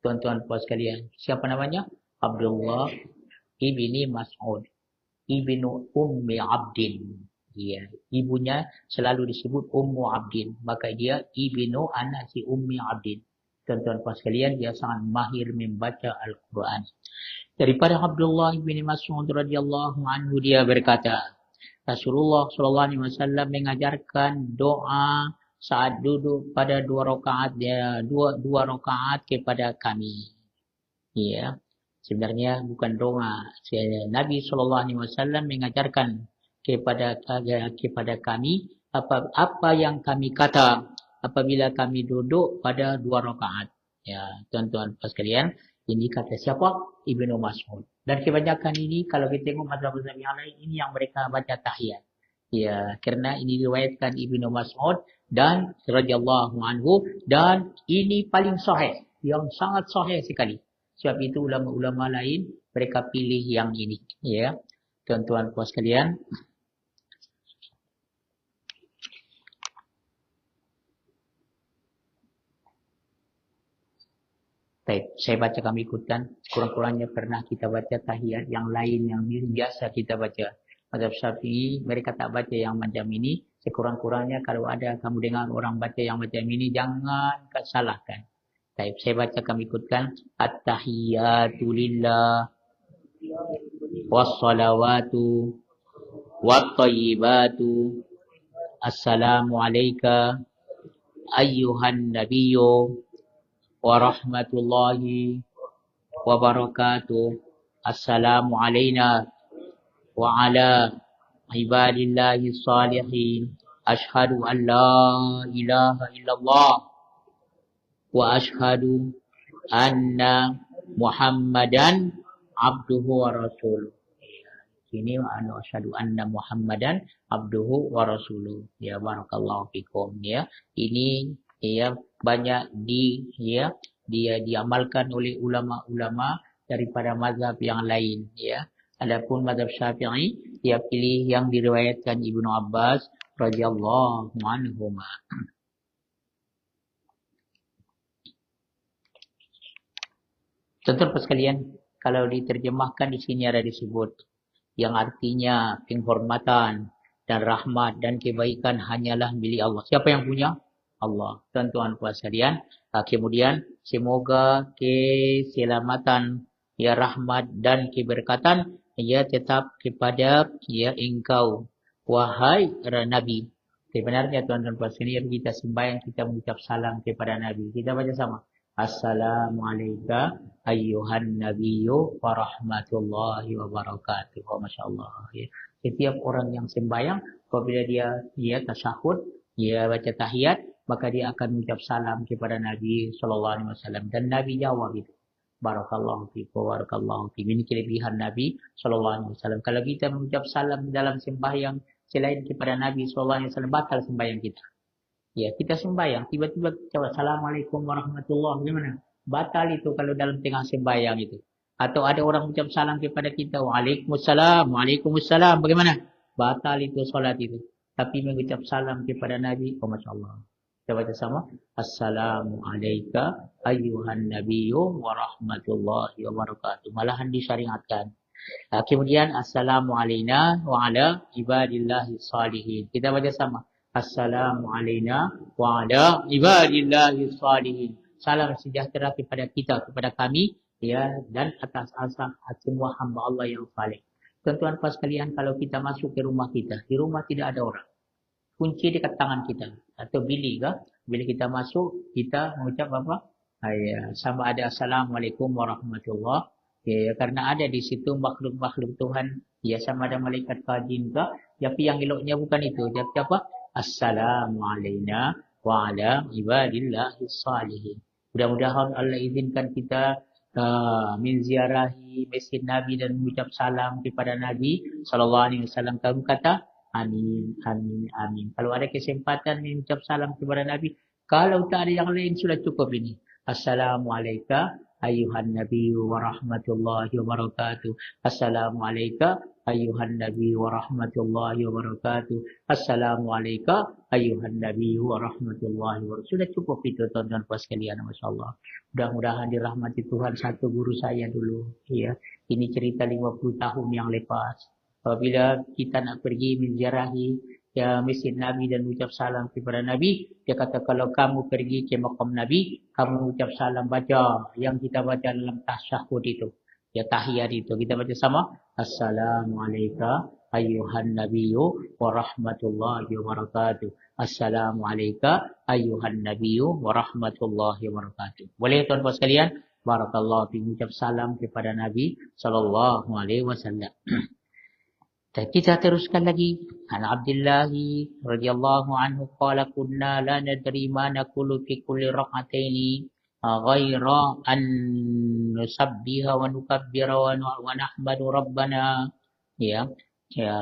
Tuan-tuan puan sekalian. Siapa namanya? Abdullah ibni Mas'ud ibnu Ummi Abdin. Ya, ibunya selalu disebut Ummu Abdin. Maka dia ibnu anak si Ummi Abdin. Tuan-tuan puan sekalian, dia sangat mahir membaca Al-Quran. Daripada Abdullah bin Mas'ud radhiyallahu anhu, dia berkata, Rasulullah sallallahu alaihi wasallam mengajarkan doa saat duduk pada dua rakaat kepada kami. Ya. Sebenarnya bukan doa. Nabi sallallahu alaihi wasallam mengajarkan kepada kami apa yang kami kata apabila kami duduk pada dua rakaat. Ya, tuan-tuan sekalian, ini kata siapa? Ibnu Mas'ud. Dan kebanyakan ini kalau kita tengok mazhab-mazhab yang lain, ini yang mereka baca tahiyat. Ya, kerana ini diriwayatkan Ibnu Mas'ud dan radhiyallahu anhu, dan ini paling sahih, yang sangat sahih sekali. Sebab itu ulama-ulama lain mereka pilih yang ini. Ya, tuan-tuan puan sekalian. Baik, saya baca kami ikutkan. Kurang-kurangnya pernah kita baca tahiyat yang lain yang biasa kita baca. Mazhab Syafi'i mereka tak baca yang macam ini. Sekurang-kurangnya kalau ada kamu dengar orang baca yang macam ini, jangan salahkan. Baik, saya baca kami ikutkan. At-tahiyatu lillah wassalawatu wattayyibatu assalamu alayka ayyuhan nabiyyu warahmatullahi wabarakatuh. Assalamu alayna wa ala ibadillahi salihin. Ashhadu an la ilaha illallah wa ashhadu anna Muhammadan abduhu wa rasuluh. Ini asyhadu anna Muhammadan abduhu wa rasuluh. Ya, barakallahu fikum. Ya, ini ya banyak dia diamalkan oleh ulama-ulama daripada mazhab yang lain. Ya, adapun mazhab Syafi'i dia pilih yang diriwayatkan Ibnu Abbas radhiyallahu anhu. Tentu sekalian, kalau diterjemahkan di sini ada disebut yang artinya penghormatan dan rahmat dan kebaikan hanyalah milik Allah. Siapa yang punya? Allah. Tuan-tuan puan sekalian, kemudian semoga keselamatan, ya rahmat dan keberkatan ya tetap kepada ya engkau wahai Nabi. Sebenarnya tuan-tuan puan sekalian, kita sembahyang kita mengucap salam kepada Nabi. Kita baca sama. Assalamualaikum ayyuhan nabiyyu wa rahmatullahi wa barakatuh. Oh, masya-Allah. Ya. Setiap orang yang sembahyang apabila dia tasyahud, dia baca tahiyat, maka dia akan mengucap salam kepada Nabi sallallahu alaihi wasallam dan Nabi jawab itu. Barakallahu fiikum wa barakallahu fiikum. Ini kelebihan Nabi sallallahu alaihi wasallam. Kalau kita mengucap salam dalam sembahyang selain kepada Nabi sallallahu alaihi wasallam, batal sembahyang kita. Ya, kita sembahyang, tiba-tiba kita Assalamualaikum warahmatullahi wabarakatuh. Bagaimana? Batal itu kalau dalam tengah sembahyang itu. Atau ada orang ucap salam kepada kita, Waalaikumsalam, Waalaikumsalam. Bagaimana? Batal itu solat itu. Tapi mengucap salam kepada Nabi, oh Masya Allah. Kita baca sama. Assalamualaikum ayyuhan nabiyyu warahmatullahi wabarakatuh. Malahan disyariatkan. Kemudian Assalamualaikum wa ala ibadillahi salihin. Kita baca sama. Assalamualaikum wa ala ibadillahi salihin. Salam sejahtera kepada kita, kepada kami, ya, dan atas semua hamba Allah yang saleh. Tuan-tuan pas sekalian, kalau kita masuk ke rumah kita, di rumah tidak ada orang. Kunci dekat tangan kita atau bilik kah? Bila kita masuk, kita mengucap apa? Ya, sama ada Assalamualaikum warahmatullahi. Ya, karena ada di situ makhluk-makhluk Tuhan, ya sama ada malaikat kajin kah? Tapi yang eloknya bukan itu. Tapi apa? Assalamualaikum wa ala ibadillahi salihin. Mudah-mudahan Allah izinkan kita menziarahi masjid Nabi dan mengucap salam kepada Nabi sallallahu alaihi wasallam. Kamu kata amin, amin, amin. Kalau ada kesempatan mengucap salam kepada Nabi, kalau tak ada yang lain sudah cukup ini. Assalamualaikum ayyuhan nabiyyu wa rahmatullahi wa barakatuh. Assalamualaikum ayyuhan nabiyyu wa rahmatullahi wa barakatuh. Assalamualaikum ayyuhan nabiyyu wa rahmatullahi wa barakatuh. Sudah cukup itu tuan-tuan puan sekalian, masya-Allah. Mudah-mudahan dirahmati Tuhan. Satu guru saya dulu, ya. Ini cerita 50 tahun yang lepas. Apabila kita nak pergi menziarahi ya masjid Nabi dan ucap salam kepada Nabi, dia kata kalau kamu pergi ke makam Nabi, kamu ucap salam baca yang kita baca dalam tasyahud itu. Ya tahiyat itu. Kita baca sama. Assalamualaikum ayyuhan nabiyyu wa rahmatullahi wa barakatuh. Assalamualaikum ayyuhan nabiyyu wa rahmatullahi wa barakatuh. Boleh tuan-tuan sekalian? Barakallahu fiikum, ucap salam kepada Nabi sallallahu alaihi wasallam. Dan kita teruskan lagi. An Abdullah radhiyallahu anhu qala kunna la nadri ma naqulu fi kulli rak'ataini ghaira an nusabbiha wa nukabbira wa nahmadu rabbana ya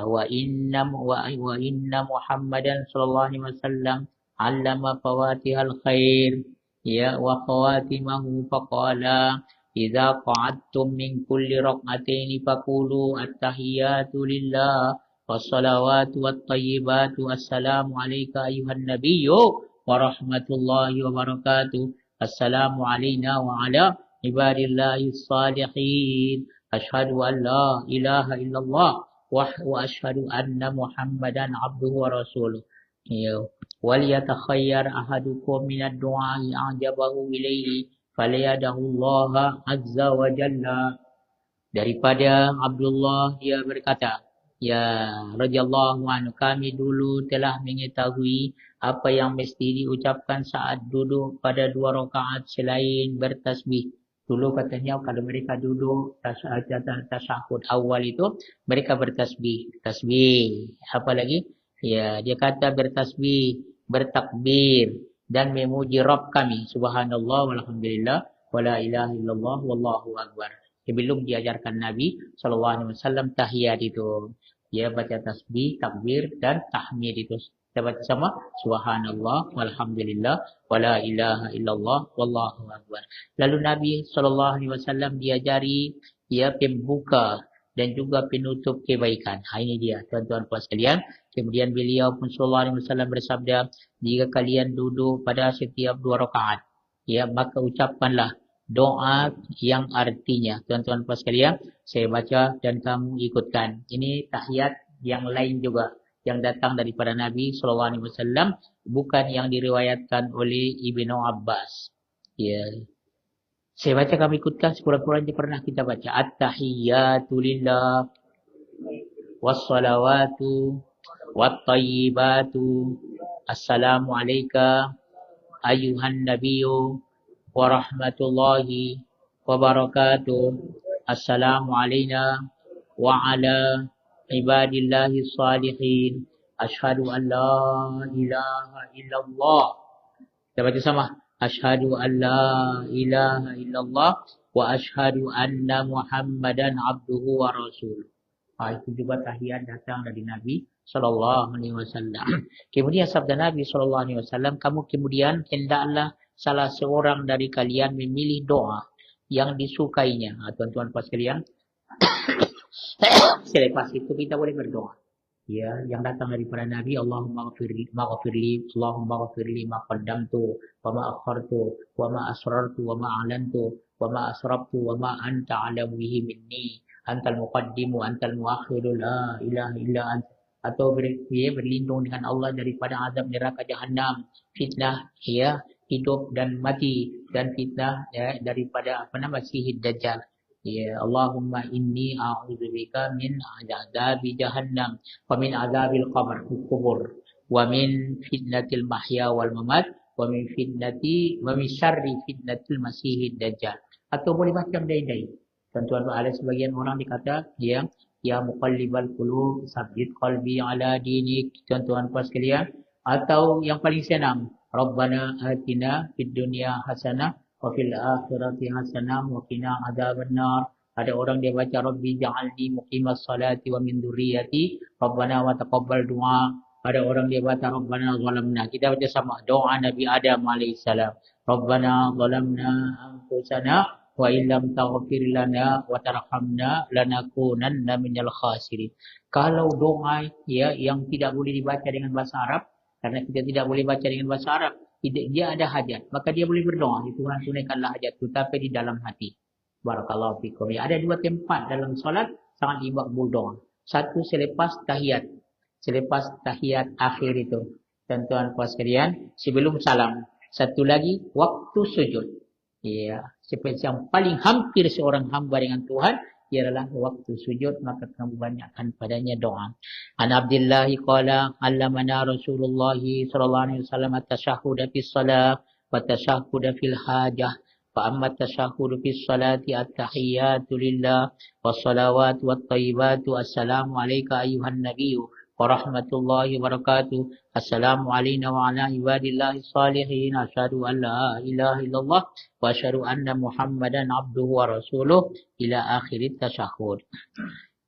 wa inna Muhammadan sallallahu alaihi wasallam 'allama fawatihal khair ya wa khawatimahu faqala idza qa'adtum min kulli rak'ataini faqulu at-tahiyyatu lillah wassalawatu wattayyibatu assalamu alayka ayyuhan nabiyyu wa rahmatullahi wa barakatuh assalamu alayna wa ala ibadillahis salihin asyhadu an la ilaha illallah wa asyhadu anna muhammadan abduhu wa rasuluh ya wal yatakhayyar ahadukum minad du'a'i a'jabahu ilayhi falyadahullaha azza wa jalla. Daripada Abdullah dia berkata, ya radhiyallahu anhu, kami dulu telah mengetahui apa yang mesti diucapkan saat duduk pada 2 rakaat selain bertasbih. Dulu katanya kalau mereka duduk tasyahud awal itu mereka bertasbih. Tasbih. Apa lagi? Ya, dia kata bertasbih, bertakbir dan memuji Rabb kami. Subhanallah walhamdulillah wala ilaha illallah wallahu akbar. Sebelum diajarkan Nabi SAW tahiyat itu. Dia baca tasbih, takbir dan tahmid itu. Kita baca sama. Subhanallah walhamdulillah wala ilaha illallah wallahu akbar. Lalu Nabi SAW diajari ia pembuka dan juga penutup kebaikan. Ini dia tuan-tuan puan sekalian. Kemudian beliau pun SAW bersabda, jika kalian duduk pada setiap 2 rakaat, ya maka ucapkanlah doa yang artinya. Tuan-tuan puan sekalian, saya baca dan kamu ikutkan. Ini tahiyat yang lain juga yang datang daripada Nabi SAW, bukan yang diriwayatkan oleh Ibnu Abbas. Ya. Saya baca kami ikutkan sekurang-kurangnya pernah kita baca. At-tahiyyatu lillah wassalawatu wattayyibatu assalamu alayka ayyuhan nabiyyu wa rahmatullahi wa barakatuh assalamu alayna wa ala ibadillahi salihin asyhadu an la ilaha illallah. Kita baca sama. Asyhadu an la ilaha illallah wa asyhadu anna Muhammadan abduhu wa rasuluh. Itu juga tahiyat datang dari Nabi sallallahu alaihi wasallam. Kemudian sabda Nabi sallallahu alaihi wasallam, kamu kemudian hendaklah salah seorang dari kalian memilih doa yang disukainya. Tuan-tuan puan sekalian, selepas itu kita boleh berdoa. Ya, yang datang daripada Nabi, Allahumma ghafirli Allahumma ghafirli ma qaddamtu wa ma akhartu wa ma asrartu wa ma a'lantu wa ma asraftu wa ma anta a'lamu bihi minni antal muqaddimu antal muakhiru la ilaha illa ant. Atau berlindung dengan Allah daripada azab neraka jahanam, fitnah ya hidup dan mati, dan fitnah ya daripada Masihid Dajjal. Ya Allahumma inni a'udzubika min adzabi jahannam wa min adzabil kubur wa min fitnatil mahya wal mamat wa min syarri fitnatil masihid dajjal. Atau boleh macam lain-lain. Tuan-tuan, ada sebagian orang dikata dia ya muqallibal qulub sabbit qalbi ala dinik. Tuan-tuan puan sekalian, atau yang paling senang, Rabbana atina fid dunya hasanah wa fil akhirati hasanah wa qina adzabannar. Ada orang dia baca Rabbi ja'alni muqimas salati wa min dzurriyyati Rabbana wa taqabbal du'a. Ada orang dia baca Rabbana zalamna. Kita baca sama doa Nabi Adam alaihissalam. Rabbana zalamna anfusana wa illam taghfir lana wa tarhamna lanakunanna minal khasirin. Kalau doa ya yang tidak boleh dibaca dengan bahasa Arab, karena kita tidak boleh baca dengan bahasa Arab, dia ada hajat, maka dia boleh berdoa, Tuhan tunaikanlah hajatku, tapi di dalam hati. Barakallahu fikum. Ya, ada 2 tempat dalam solat sangat makbul doa. Satu selepas tahiyat. Selepas tahiyat akhir itu. Tuan-tuan puan sekalian, sebelum salam. Satu lagi, waktu sujud. Ya, seperti yang paling hampir seorang hamba dengan Tuhan, ialah waktu sujud, maka kamu banyakkan padanya doa. An Abdillahi qala, allamana Rasulullah sallallahu alaihi wasallam at-tashahhud fi shalah wa tashahhud fil hajah. Fa amma at-tashahhud fi shalati at-tahiyyatu lillah was-salawatu wat-thayyibatu assalamu alayka ayyuhan nabiyyu wa rahmatullahi wa barakatuh. Assalamu alayna wa ala ibadillahi salihin. Asyhadu an la ilaha illallah wa asyhadu anna Muhammadan abduhu wa rasuluh ila akhirit tasyahhud.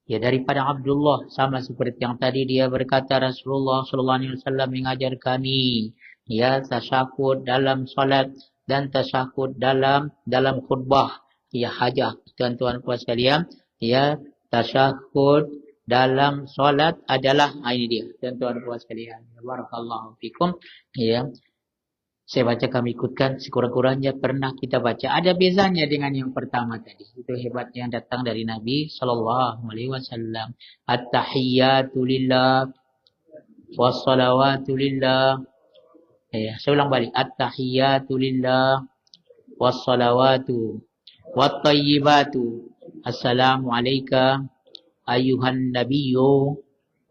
Ya, daripada Abdullah, sama seperti yang tadi dia berkata, Rasulullah sallallahu alaihi wasallam mengajar kami ya tasyahud dalam salat dan tasyahud dalam khutbah ya hajah. Tuan-tuan puan sekalian, ya tasyahud dalam salat adalah ini dia. Tuan-tuan puan sekalian, barakallahu fikum. Ya, saya baca, kami ikutkan sekurang-kurangnya pernah kita baca. Ada bezanya dengan yang pertama tadi. Itu hebatnya yang datang dari Nabi sallallahu alaihi wasallam. At-tahiyyatu lillah was-salawatu lillah. Ya, saya ulang balik. At-tahiyyatu lillah was-salawatu wat-thayyibatu. Assalamu alayka ayyuhan nabiyyu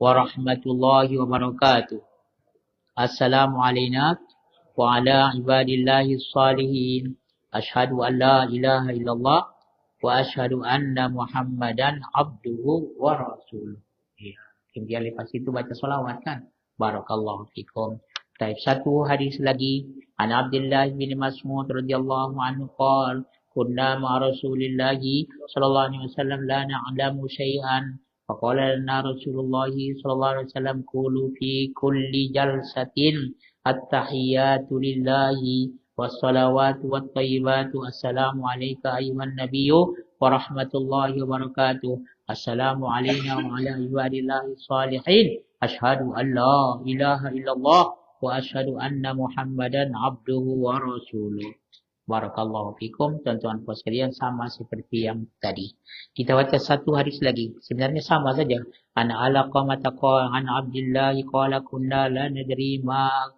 wa rahmatullahi wa barakatuh. Assalamu alayna wa ala ibadillahi salihin. Asyhadu an la ilaha illallah wa asyhadu anna Muhammadan abduhu wa rasuluh. Ya, kemudian lepas itu baca selawat kan. Barakallahu fikum. Baik, satu hadis lagi. An Abdullah bin Mas'ud radhiyallahu anhu qala kunna ma Rasulillahi sallallahu alaihi wasallam la na'lamu syai'an. Faqala lana Rasulullah sallallahu alaihi wasallam qulu fi kulli jalsatin at-tahiyyatu lillahi was-salawatu wat-thayyibatu. Assalamu alayka ayyuhan nabiyyu wa rahmatullahi wa barakatuh. Assalamu alayna wa ala ibadillahi salihin. Asyhadu an la ilaha illallah wa asyhadu anna Muhammadan abduhu wa rasuluh. Barakallahu fikum. Tuan-tuan puan sekalian, sama seperti yang tadi. Kita baca satu hadis lagi. Sebenarnya sama saja. An Alaqamah qala an Abdullah qala kunna la nadri ma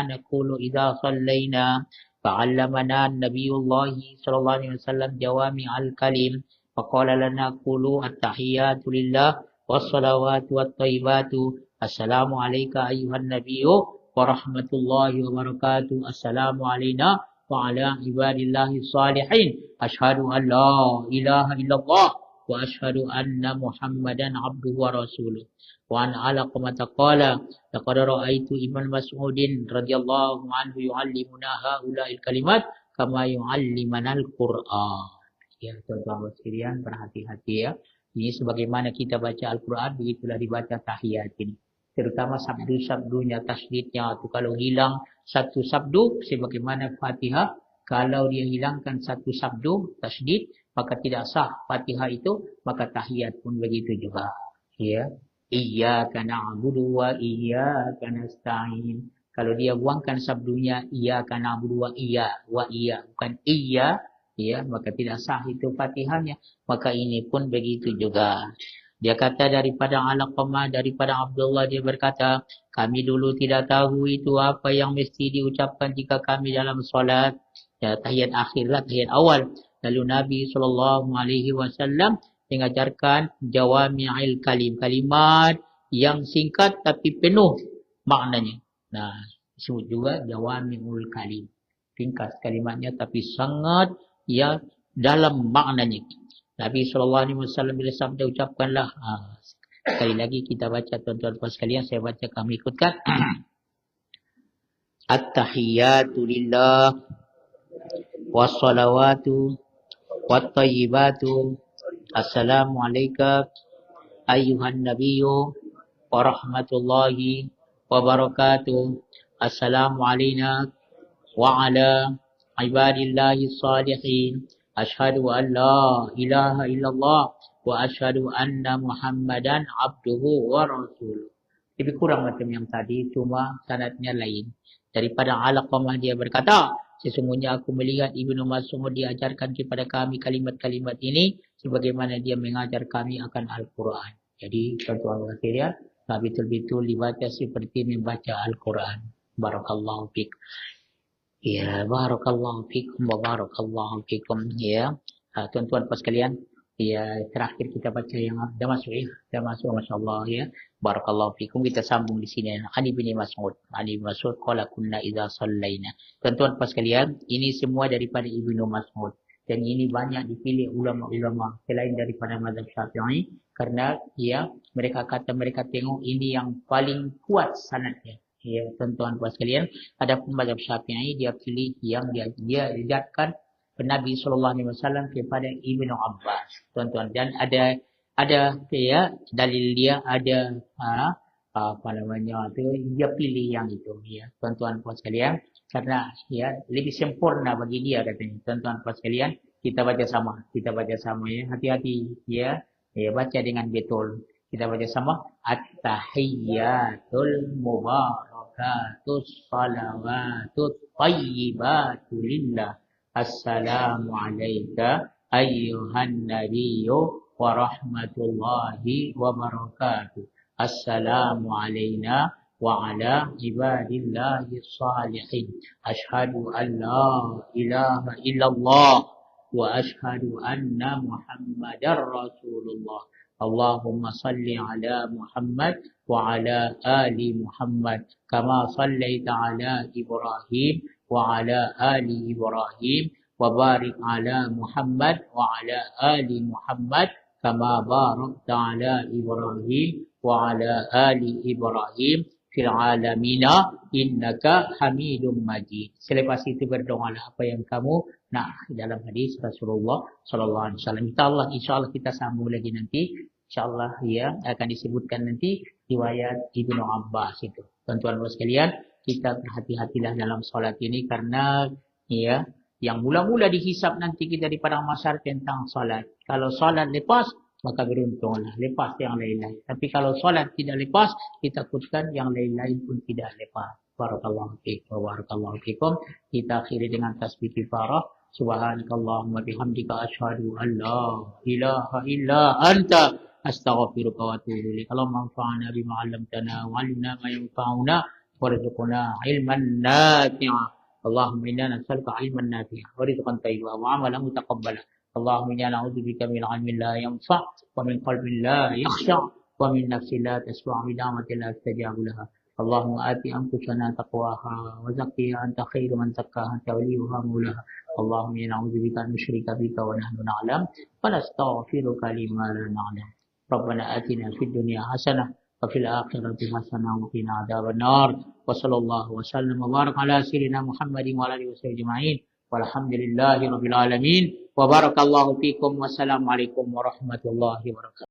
naqulu idza sallaina fa'allamana Nabiyullah sallallahu alaihi wasallam jawami al-kalim faqala lana qulu at-tahiyyatu lillah was-salawatu wat-thayyibatu. Assalamu alayka ayyuhan nabiyyu wa rahmatullahi wa barakatuh. Assalamu alayna wa ala ibadillahi salihin. Asyhadu an la ilaha illallah wa asyhadu anna Muhammadan abduhu wa rasuluh. Wa an Alaqamah qala laqad ra'aitu Ibnu Mas'udin radhiyallahu anhu yu'allimuna haula'il kalimat kama yu'allimana al-Qur'an. Ya, tuan-tuan sekalian, berhati-hati ya. Ini sebagaimana kita baca Al-Quran, begitulah dibaca tahiyat ini. Terutama sabdu-sabdunya, tasydidnya. Atau kalau hilang satu sabdu, sebagaimana Fatihah, kalau dia hilangkan satu sabdu, tasydid, maka tidak sah Fatihah itu, maka tahiyat pun begitu juga. Ya, iyyaka na'budu wa iyyaka nasta'in. Kalau dia buangkan sabdunya, iyyaka na'budu wa iya, bukan iya, ya, maka tidak sah itu Fatihahnya. Maka ini pun begitu juga. Dia kata daripada Alaqamah, daripada Abdullah, dia berkata, kami dulu tidak tahu itu apa yang mesti diucapkan jika kami dalam solat. Ya, tahiyat akhirlah, tahiyat awal. Lalu Nabi SAW mengajarkan jawami'il kalim, kalimat yang singkat tapi penuh maknanya. Nah, disebut juga jawami'ul kalim. Ringkas kalimatnya tapi sangat ya dalam maknanya. Nabi SAW bila sabda ucapkanlah. Sekali lagi kita baca, tuan-tuan puan sekalian, saya baca, kami ikutkan. At-tahiyyatu lillah was-salawatu wat-thayyibatu. Assalamu alayka ayyuhan nabiyyu wa rahmatullahi wa barakatuh. Assalamu alayna wa ala ibadillahi salihin. Asyhadu an la ilaha illallah wa asyhadu anna Muhammadan abduhu wa rasuluh. Lebih kurang macam yang tadi, cuma sanadnya lain. Daripada Alaqamah dia berkata, sesungguhnya aku melihat Ibnu Mas'ud diajarkan kepada kami kalimat-kalimat ini sebagaimana dia mengajar kami akan Al-Quran. Jadi tuan-tuan sekalian, betul-betul dibaca seperti membaca Al-Quran. Barakallahu fiik. Ya, barakallahu fikum wa barakallahu fikum. Ya, tuan-tuan pas sekalian, ya terakhir kita baca yang dah masuk ya, dah masuk masya-Allah ya. Barakallahu fikum. Kita sambung di sini. Ali bin Mas'ud. Ali bin Mas'ud qala kunna idza sallaina. Tuan-tuan pas sekalian, ini semua daripada Ibnu Mas'ud. Dan ini banyak dipilih ulama-ulama selain daripada mazhab Syafi'i karena ya mereka kata mereka tengok ini yang paling kuat sanadnya. Ya, tuan-tuan puan sekalian, adapun mazhab Syafi'i dia pilih yang dia lihatkan Nabi sallallahu alaihi wasallam kepada Ibnu Abbas. Tuan-tuan, dan ada ya dalil dia ada apa namanya tu dia pilih yang itu ya. Tuan-tuan puan sekalian, karena ya lebih sempurna bagi dia katanya. Tuan-tuan puan sekalian, kita baca sama ya. Hati-hati ya. Ya baca dengan betul. Kita baca sama at-tahiyyatul mubarakatus salawatut tayyibatu lillah. Assalamu alayka ayyuhan nabiyyu wa rahmatullahi wa barakatuh. Assalamu alayna wa ala ibadillahi salihin. Ashhadu an la ilaha illallah wa ashhadu anna Muhammadar Rasulullah. Allahumma salli ala Muhammad wa ala ali Muhammad kama sallaita ala Ibrahim wa ala ali Ibrahim wa barik ala Muhammad wa ala ali Muhammad kama barakta ala Ibrahim wa ala ali Ibrahim fil alamina innaka Hamidum Majid. Selepas itu berdoalah apa yang kamu nak dalam hadis Rasulullah sallallahu alaihi wasallam. Insyaallah kita sambung lagi nanti. Insyaallah ya akan disebutkan nanti riwayat Ibnu Abbas itu. Tuan-tuan sekalian, kita berhati-hatilah dalam solat ini karena ya yang mula-mula dihisap nanti kita di padang mahsyar tentang solat. Kalau solat lepas maka beruntunglah lepas yang lain-lain. Tapi kalau solat tidak lepas, kita takutkan yang lain-lain pun tidak lepas. Barakallahu fiikum wa barakallahu fiikum. Kita akhiri dengan tasbih kifarah. Subhanakallahumma bihamdika asyhadu an la ilaha illa anta astaghfiruka wa atubu ilaik. Allahumma anfa'na bima 'allamtana wa 'allimna ma yanfa'una warzuqna 'ilman nafi'a. Allahumma inna nas'aluka 'ilman nafi'a wa rizqan thayyiban wa 'amalan mutaqabbalan. Allahumma inna na'udzubika min 'ilmin la yanfa' wa min qalbin la yakhsha' wa min nafsin la tasma' wa da'watin la tastajabu laha. Allahumma ati anfusana taqwaha wa zakkiha anta khairu man zakkaha anta waliyuha maulaha. Allahumma inna na'udzubika an nusyrika bika wa nahnu na'lam wa nastaghfiruka lima la na'lam. Rabbana atina fid dunya hasanah wa fil akhirati hasanah wa qina adzabannar. Wa sallallahu wa sallam wa baraka ala sayyidina Muhammadin wa alihi wasallam ajma'in. Walhamdulillahi rabbil alamin. Wa barakallahu fikum. Wassalamualaikum warahmatullahi wabarakatuh.